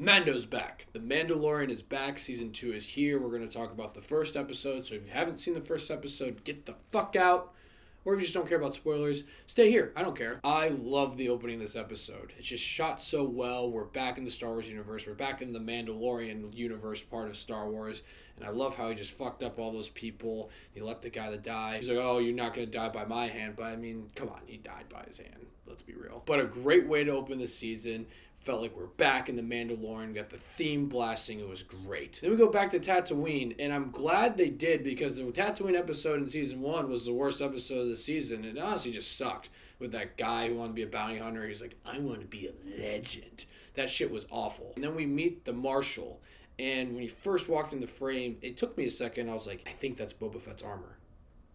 Mando's back. The Mandalorian is back. Season 2 is here. We're going to talk about the first episode. So if you haven't seen the first episode, get the fuck out. Or if you just don't care about spoilers, stay here. I don't care. I love the opening of this episode. It's just shot so well. We're back in the Star Wars universe. We're back in the Mandalorian universe part of Star Wars. And I love how he just fucked up all those people. He let the guy that died. He's like, oh, you're not going to die by my hand. But I mean, come on. He died by his hand. Let's be real. But a great way to open the season. Felt like we're back in the Mandalorian. We got the theme blasting. It was great. Then we go back to Tatooine, and I'm glad they did because the Tatooine episode in season 1 was the worst episode of the season. It honestly just sucked with that guy who wanted to be a bounty hunter. He's like, I want to be a legend. That shit was awful. And then we meet the Marshal, and when he first walked in the frame, it took me a second. I was like, I think that's Boba Fett's armor.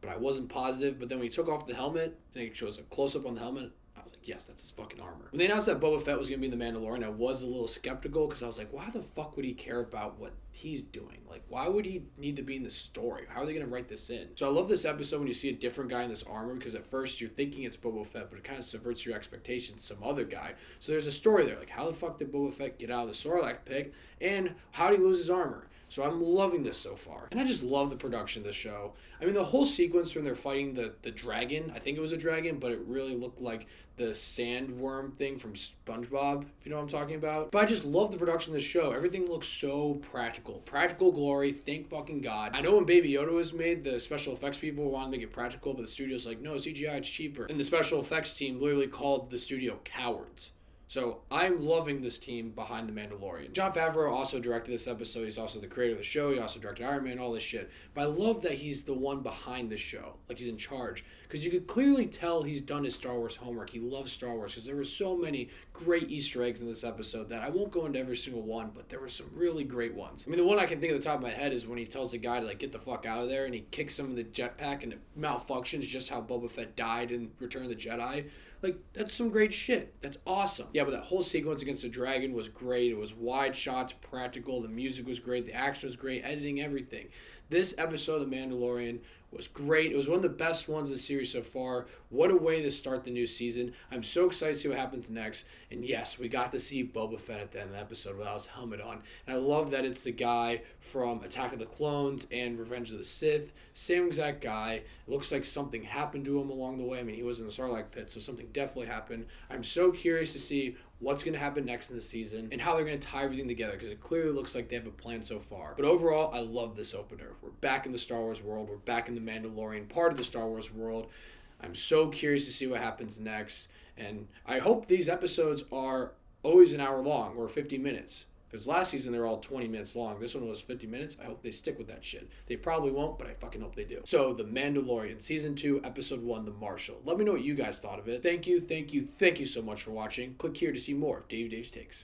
But I wasn't positive. But then when he took off the helmet, and it shows a close-up on the helmet, I was like, yes, that's his fucking armor. When they announced that Boba Fett was going to be in The Mandalorian, I was a little skeptical because I was like, why the fuck would he care about what he's doing? Like, why would he need to be in the story? How are they going to write this in? So I love this episode when you see a different guy in this armor because at first you're thinking it's Boba Fett, but it kind of subverts your expectations, some other guy. So there's a story there. Like, how the fuck did Boba Fett get out of the Sarlacc pit? And how did he lose his armor? So I'm loving this so far. And I just love the production of the show. I mean, the whole sequence when they're fighting the dragon, I think it was a dragon, but it really looked like the sandworm thing from SpongeBob, if you know what I'm talking about. But I just love the production of the show. Everything looks so practical. Practical glory, thank fucking God. I know when Baby Yoda was made, the special effects people wanted to make it practical, but the studio's like, no, CGI, it's cheaper. And the special effects team literally called the studio cowards. So I'm loving this team behind The Mandalorian. Jon Favreau also directed this episode. He's also the creator of the show. He also directed Iron Man, all this shit. But I love that he's the one behind the show. Like, he's in charge. Because you could clearly tell he's done his Star Wars homework. He loves Star Wars. Because there were so many great Easter eggs in this episode that I won't go into every single one, but there were some really great ones. I mean, the one I can think of at the top of my head is when he tells the guy to, like, get the fuck out of there, and he kicks him in the jetpack, and it malfunctions, just how Boba Fett died in Return of the Jedi. Like, that's some great shit. That's awesome. Yeah, but that whole sequence against the dragon was great. It was wide shots, practical. The music was great. The action was great. Editing, everything. This episode of The Mandalorian was great. It was one of the best ones of the series so far. What a way to start the new season. I'm so excited to see what happens next. And yes, we got to see Boba Fett at the end of the episode without his helmet on. And I love that it's the guy from Attack of the Clones and Revenge of the Sith. Same exact guy. It looks like something happened to him along the way. I mean, he was in the Sarlacc pit, so something definitely happened. I'm so curious to see what's going to happen next in the season and how they're going to tie everything together because it clearly looks like they have a plan so far. But overall, I love this opener. We're back in the Star Wars world. We're back in the Mandalorian part of the Star Wars world. I'm so curious to see what happens next. And I hope these episodes are always an hour long or 50 minutes. Because last season they were all 20 minutes long. This one was 50 minutes. I hope they stick with that shit. They probably won't, but I fucking hope they do. So, The Mandalorian, Season 2, Episode 1, The Marshal. Let me know what you guys thought of it. Thank you so much for watching. Click here to see more of Dave's Takes.